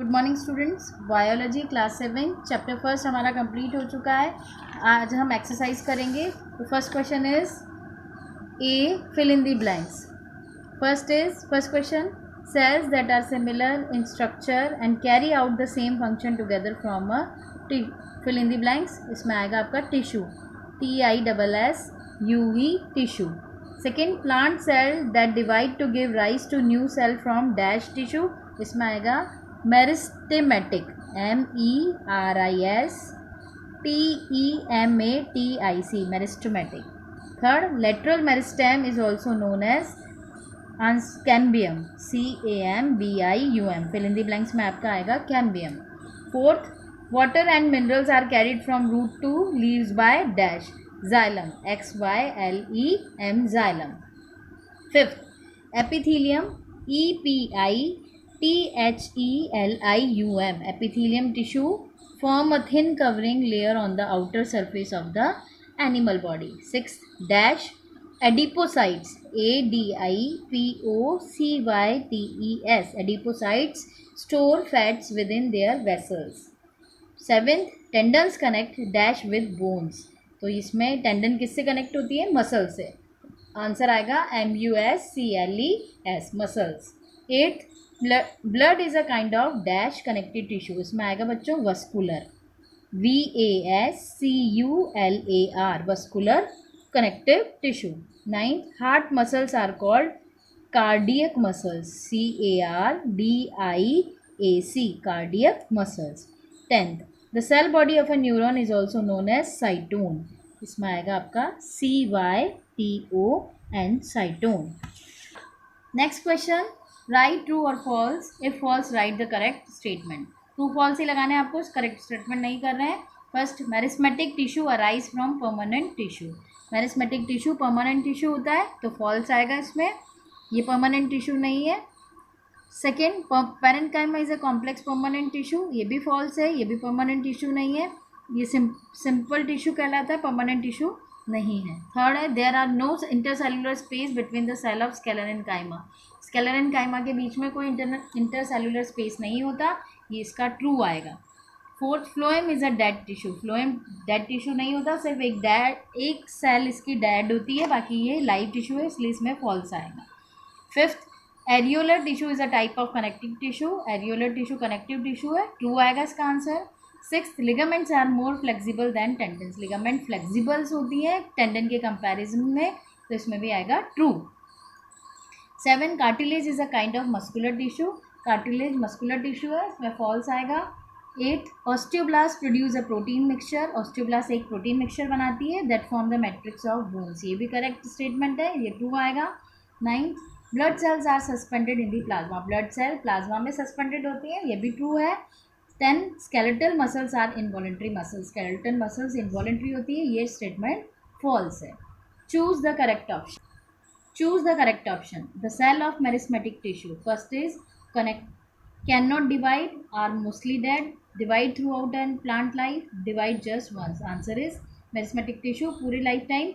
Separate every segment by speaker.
Speaker 1: Good morning students. Biology class 7 chapter first हमारा complete हो चुका है। आज हम एक्सरसाइज करेंगे। तो first question is A, fill in the blanks. First question cells that are similar in structure and carry out the same function together from a fill in the blanks. इसमें आएगा आपका tissue, TISSUE tissue. Second, plant cell that divide to give rise to new cell from dash tissue. इसमें आएगा meristematic, MERISTEMATIC, meristematic. Third, lateral meristem is also known as cambium, CAMBIUM। Fill in the blanks में आपका आएगा cambium. Fourth, water and minerals are carried from root to leaves by dash, xylem, XYLEM, xylem। Fifth, epithelium, EPITHELIUM, epithelium tissue form a thin covering layer on the outer surface of the animal body. Sixth, dash, adipocytes, ADIPOCYTES, adipocytes store fats within their vessels. Seventh, tendons connect dash with bones. तो इसमें tendon किससे connect होती है? Muscle से। Answer आएगा MUSCLES, muscles. Eighth, blood is a kind of dash connective tissue. इसमें आएगा बच्चों vascular, VASCULAR, vascular connective tissue. Ninth, heart muscles are called cardiac muscles, CARDIAC, cardiac muscles. Tenth, the cell body of a neuron is also known as cyton. इसमें आएगा आपका CYTON, cyton. Next question, right true और false. If false write the correct statement. True false ही लगाने हैं आपको, correct statement नहीं कर रहे हैं। First, meristematic tissue arise from permanent tissue. Meristematic tissue permanent tissue होता है, तो फॉल्स आएगा इसमें, ये परमानेंट टिश्यू नहीं है। Second, parenchyma is a complex permanent tissue, ये भी फॉल्स है, ये भी परमानेंट टिश्यू नहीं है, ये सिंपल टिश्यू कहलाता है, परमानेंट टिश्यू नहीं है। थर्ड है, there are no intercellular space between the cell of sclerenchyma. Sclerenchyma के बीच में कोई इंटरसेलुलर स्पेस नहीं होता, ये इसका ट्रू आएगा। Fourth, phloem is a dead tissue. Phloem dead tissue नहीं होता, सिर्फ एक सेल इसकी डेड होती है, बाकी ये लाइव टिश्यू है, इसलिए इसमें फॉल्स आएगा। Fifth, areolar tissue is a type of connective tissue. Areolar tissue connective tissue है, ट्रू आएगा इसका answer. Sixth, ligaments are more flexible than tendons. Ligament flexibles होती है टेंडन के कंपैरिजन में, तो इसमें भी आएगा true. Seven, cartilage is a kind of muscular tissue. Cartilage muscular tissue है, इसमें फॉल्स आएगा। Eight, osteoblast produce a protein mixture. Osteoblast एक प्रोटीन मिक्सचर बनाती है that form the matrix of bones, ये भी करेक्ट स्टेटमेंट है, ये ट्रू आएगा। Ninth, blood cells are suspended in the plasma. Blood cell plasma में सस्पेंडेड होती है, ये भी ट्रू है। 10, skeletal muscles are involuntary muscles. Skeletal muscles involuntary होती है, ये स्टेटमेंट फॉल्स है। Choose the correct option. Choose the correct option. The cell of meristematic tissue. First is cannot divide, are mostly dead, divide throughout and plant life, divide just once. Answer is meristematic tissue पूरी life time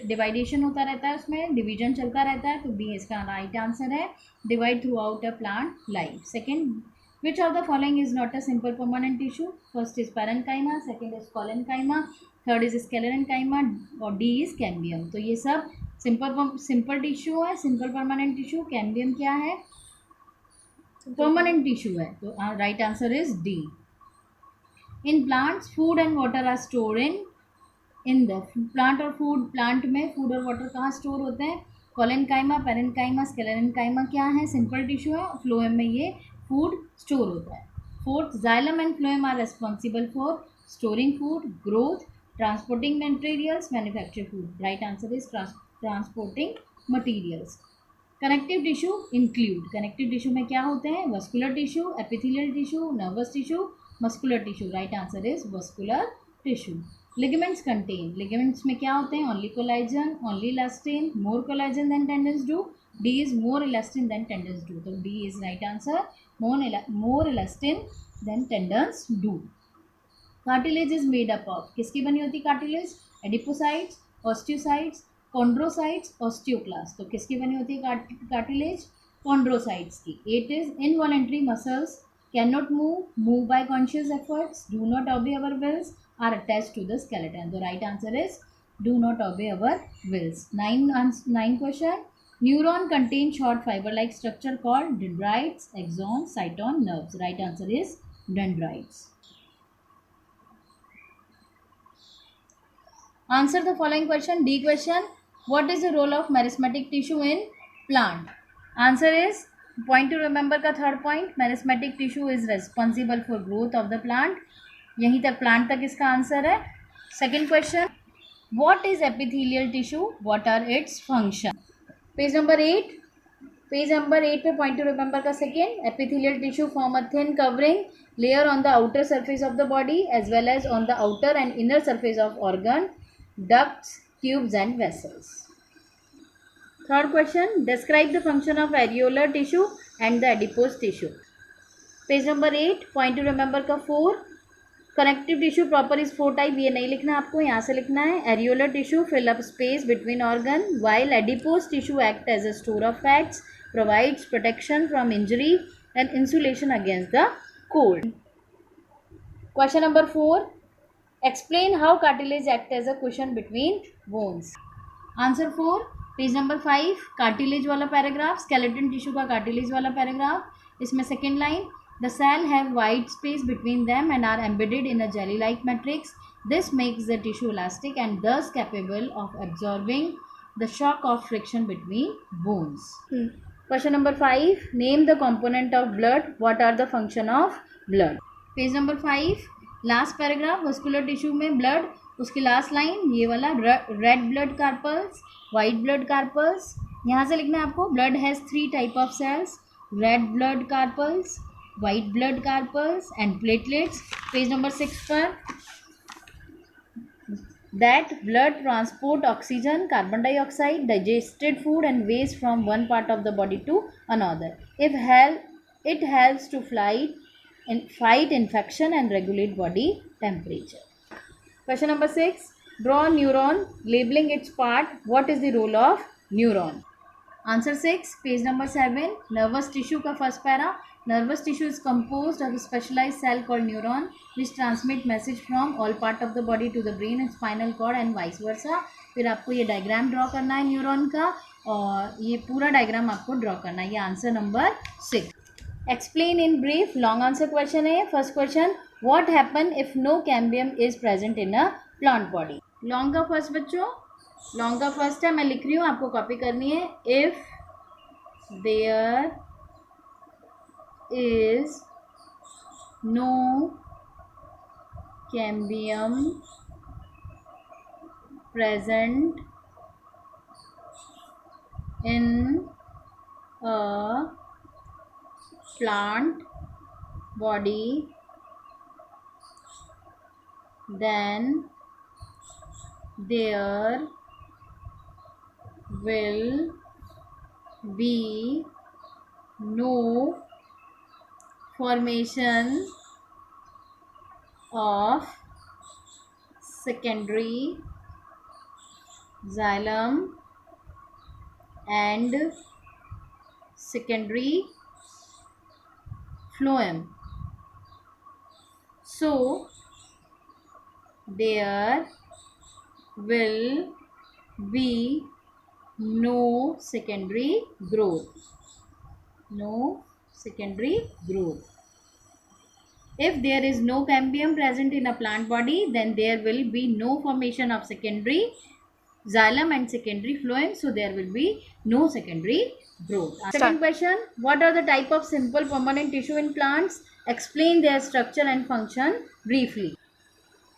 Speaker 1: डिवाइडेशन होता रहता है, उसमें division चलता रहता है, तो B इसका राइट आंसर है, divide throughout a plant life. Second, which of the following is not a simple permanent tissue. First is parenchyma, second is collenchyma, third is sclerenchyma और डी इज कैम्बियम। तो ये सब simple tissue है, simple permanent tissue. Cambium क्या है? Permanent tissue है, तो right answer is D. In plants food and water are store in the plant, और प्लांट में फूड और वाटर कहाँ स्टोर होते हैं? कोलेन्काइमा, पैरेन्काइमा, स्केलेरेन्काइमा क्या है? सिंपल टिश्यू है, फ्लोएम में ये फूड स्टोर होता है। Fourth, xylem and phloem are responsible for storing food, growth, transporting materials, manufacture food. Right answer is transporting materials. Connective tissue include, connective tissue में क्या होते हैं? Vascular tissue, epithelial tissue, nervous tissue, muscular tissue. Right answer is vascular tissue. Ligaments contain, ligaments में क्या होते हैं? Only collagen, only elastin, more collagen than tendons do, D is more elastin than tendons do, तो D is right answer, more elastin than tendons do. Cartilage is made up of, किसकी बनी होती cartilage? Adipocytes, osteocytes, chondrocytes, osteoclast. तो किसकी बनी होती है cartilage? Chondrocytes की। 8 is involuntary muscles cannot move by conscious efforts, do not obey our wills, are attached to the skeleton. The right answer is do not obey our wills. Nine question. Neuron contain short fiber-like structure called dendrites, axons, cyton, nerves. Right answer is dendrites. Answer the following question. D question. What is the role of meristematic tissue in plant? Answer is, point to remember का third point, meristematic tissue is responsible for growth of the plant. यहीं तक plant तक इसका answer है. Second question. What is epithelial tissue? What are its function? Page number 8. Page number 8 पे point to remember का second, epithelial tissue form a thin covering layer on the outer surface of the body as well as on the outer and inner surface of organ, ducts, tubes and vessels. Third question, describe the function of areolar tissue and the adipose tissue. Page number 8, point to remember का 4. Connective tissue proper is 4 type, ये नहीं लिखना आपको, यहाँ से लिखना है. Areolar tissue fill up space between organ, while adipose tissue act as a store of fats, provides protection from injury and insulation against the cold. Question number 4, explain how cartilage act as a cushion between bones. Answer 4, page number 5, cartilage वाला paragraph, skeleton tissue का cartilage वाला paragraph. इसमें second line, the cell have wide space between them and are embedded in a jelly like matrix. This makes the tissue elastic and thus capable of absorbing the shock of friction between bones. Question number 5, name the component of blood. What are the function of blood? Page number 5, last paragraph, muscular tissue में blood, उसकी last line ये वाला, red blood corpuscles, white blood corpuscles. यहाँ से लिखना है आपको, blood has 3 type of cells, red blood corpuscles, white blood corpuscles and platelets. Page number 6 पर, that blood transport oxygen, carbon dioxide, digested food and waste from one part of the body to another. It helps to fight infection and regulate body temperature. Question number 6, draw a neuron, labeling its part. What is the role of neuron? Answer 6, page number 7, nervous tissue का first para. Nervous tissue is composed of a specialized cell called neuron which transmit message from all part of the body to the brain and spinal cord and vice versa. फिर आपको ये diagram draw करना है neuron का, और ये पूरा diagram आपको ड्रॉ करना है. ये answer number 6. Explain in brief. Long answer question है. First question, what happen if no cambium is present in a plant body? Long का first बच्चों, long का first है, मैं लिख रही हूँ, आपको कॉपी करनी है. If there is no cambium present in a plant body, then there will be no formation of secondary xylem and secondary phloem. So there will be no secondary growth. No secondary growth. If there is no cambium present in a plant body, then there will be no formation of secondary xylem and secondary phloem. So there will be no secondary growth. Second question, what are the type of simple permanent tissue in plants? Explain their structure and function briefly.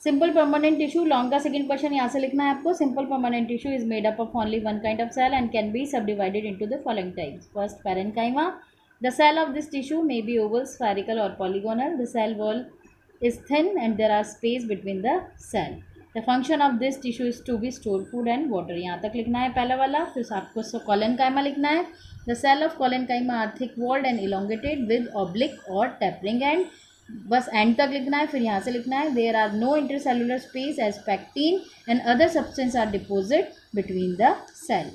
Speaker 1: Simple permanent tissue, long का second question यहाँ से लिखना है आपको. Simple permanent tissue is made up of only one kind of cell and can be subdivided into the following types. First, parenchyma. The cell of this tissue may be oval, spherical or polygonal. The cell wall is thin and there are space between the cell. The function of this tissue is to be store food and water. यहाँ तक लिखना है पहला वाला. फिर आपको collenchyma लिखना है. The cell of collenchyma are thick walled and elongated with oblique or tapering end. बस एंड तक लिखना है. फिर यहाँ से लिखना है, there are no intercellular space as pectin and other substance are deposit between the cell.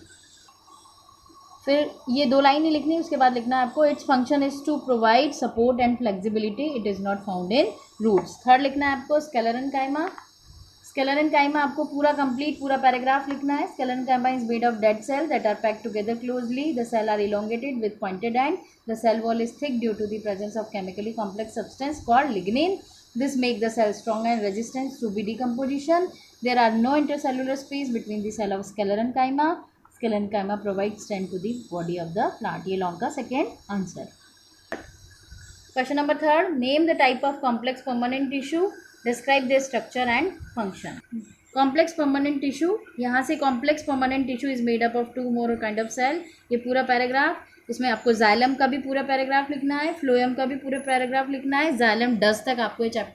Speaker 1: फिर ये 2 लाइन ही लिखनी है, उसके बाद लिखना है आपको its function is to provide support and flexibility, it is not found in roots. Third लिखना है आपको स्केलेरेन्काइमा। स्केलेरेन्काइमा आपको पूरा कंप्लीट पूरा पैराग्राफ लिखना है। Sclerenchyma is made of dead cell that are packed together closely, the cell are elongated with pointed end, the cell wall is thick due to the presence of chemically complex substance called lignin, this make the cell strong and resistant to be decomposition. There are no intercellular space between the cell of sclerenchyma. Sclerenchyma provides strength to the body of the plant. ये long का second answer. Question number third, name the type of complex permanent tissue, describe the structure and function. Complex permanent tissue, यहाँ से complex permanent tissue is made up of 2 more kind of cell. ये पूरा paragraph, इसमें आपको xylem का भी पूरा paragraph लिखना है, फ्लोएम का भी पूरा पैराग्राफ लिखना है, जाइलम डस्ट तक आपको ये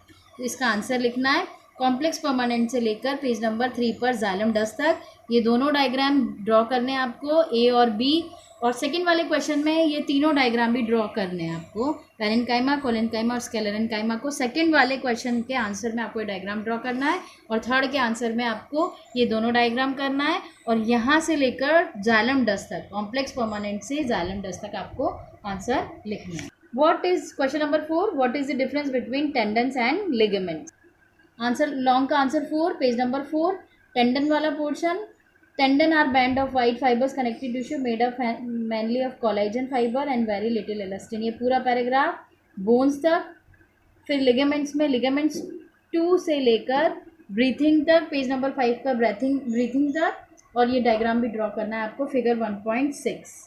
Speaker 1: इसका आंसर लिखना है। कॉम्प्लेक्स परमानेंट से लेकर पेज नंबर 3 पर जाइलम डस्ट तक ये दोनों डायग्राम ड्रॉ करने हैं आपको, ए और बी। और सेकंड वाले क्वेश्चन में ये तीनों डायग्राम भी ड्रॉ करने हैं आपको, पैरेन्काइमा, कोलेन्काइमा और स्केलेरेन्काइमा को। सेकंड वाले क्वेश्चन के आंसर में आपको ये डायग्राम ड्रॉ करना है और थर्ड के आंसर में आपको ये दोनों डायग्राम करना है। और यहाँ से लेकर जाइलम डस्ट तक, कॉम्प्लेक्स परमानेंट से जाइलम डस्ट तक आपको आंसर लिखना है। What is question number 4? What is the difference between tendons and ligaments? Answer long का आंसर 4, पेज नंबर 4, टेंडन वाला portion. Tendon are band of white fibers connective tissue made of mainly of collagen fiber and very little elastin. ये पूरा paragraph bones तक। फिर ligaments में ligaments 2 से लेकर breathing तक, पेज नंबर 5 का ब्रीथिंग तक। और ये डायग्राम भी ड्रॉ करना है आपको, फिगर 1.6।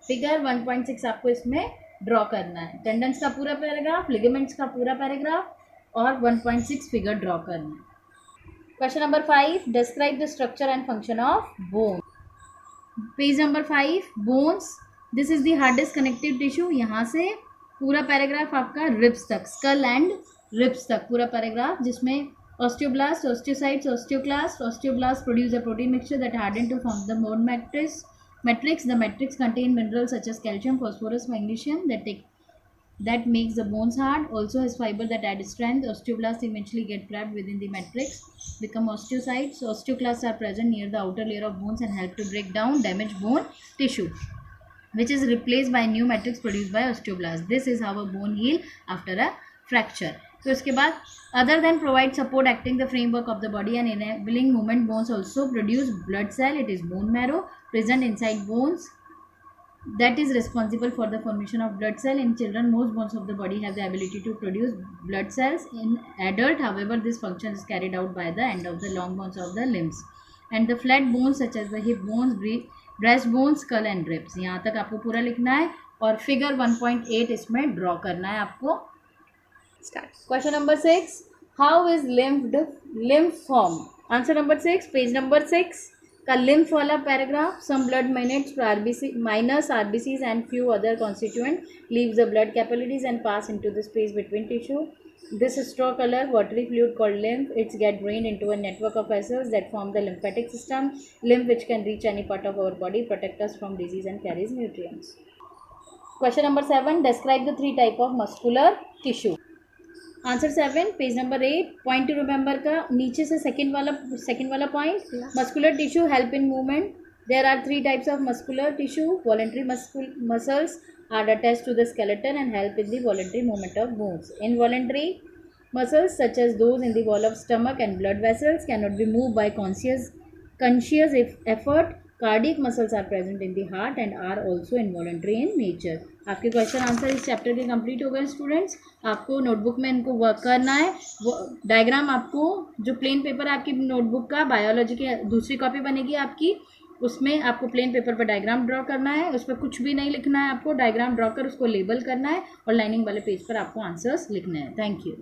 Speaker 1: फिगर 1.6 आपको इसमें ड्रॉ करना है। टेंडन्स का पूरा पैराग्राफ, लिगामेंट्स का पूरा पैराग्राफ और 1.6 फिगर ड्रॉ करना है। Question number 5, describe the structure and function of bone. Page number 5, bones, this is the hardest connective tissue. यहाँ से पूरा पैराग्राफ आपका रिब्स तक, स्कल एंड रिब्स तक पूरा पैराग्राफ, जिसमें osteoblast, osteocytes, osteoclast. Osteoblast produce a protein mixture that harden to form the bone matrix. The matrix contain minerals such as calcium, phosphorus, magnesium that makes the bones hard. Also has fiber that add strength. Osteoblasts eventually get trapped within the matrix, become osteocytes. Osteoclasts are present near the outer layer of bones and help to break down damaged bone tissue, which is replaced by new matrix produced by osteoblasts. This is how a bone heal after a fracture. तो इसके बाद other than provide support acting the framework of the body and enabling movement, bones also produce blood cell. It is bone marrow present inside bones that is responsible for the formation of blood cell. In children, most bones of the body have the ability to produce blood cells. In adult, however, this function is carried out by the end of the long bones of the limbs and the flat bones such as the hip bones, breast bones, skull and ribs. यहाँ तक आपको पूरा लिखना है और figure 1.8 इसमें draw करना है आपको। Question number 6, how is lymph form. Answer number 6, page number 6 का lymph वाला paragraph. Some blood minus RBCs and few other constituent leaves the blood capillaries and pass into the space between tissue. This straw color watery fluid called lymph, it's get drained into a network of vessels that form the lymphatic system. Lymph, which can reach any part of our body, protect us from disease and carries nutrients. Question number 7, describe the 3 type of muscular tissue. Answer 7, page number 8, point to remember का नीचे से second वाला point, muscular tissue help in movement. There are 3 types of muscular tissue. Voluntary muscles are attached to the skeleton and help in the voluntary movement of bones. Involuntary muscles such as those in the wall of stomach and blood vessels cannot be moved by conscious effort. Cardiac muscles are present in the heart and are also involuntary in nature. आपके question answer इस chapter के complete हो गए students. आपको notebook में इनको work करना है। वो डायग्राम आपको जो प्लेन पेपर है आपकी नोटबुक का, बायोलॉजी की दूसरी कॉपी बनेगी आपकी, उसमें आपको प्लेन पेपर पर डायग्राम ड्रॉ करना है। उस पर कुछ भी नहीं लिखना है, आपको डायग्राम ड्रॉ कर उसको लेबल करना है और लाइनिंग वाले पेज पर आपको आंसर्स लिखने हैं। Thank you.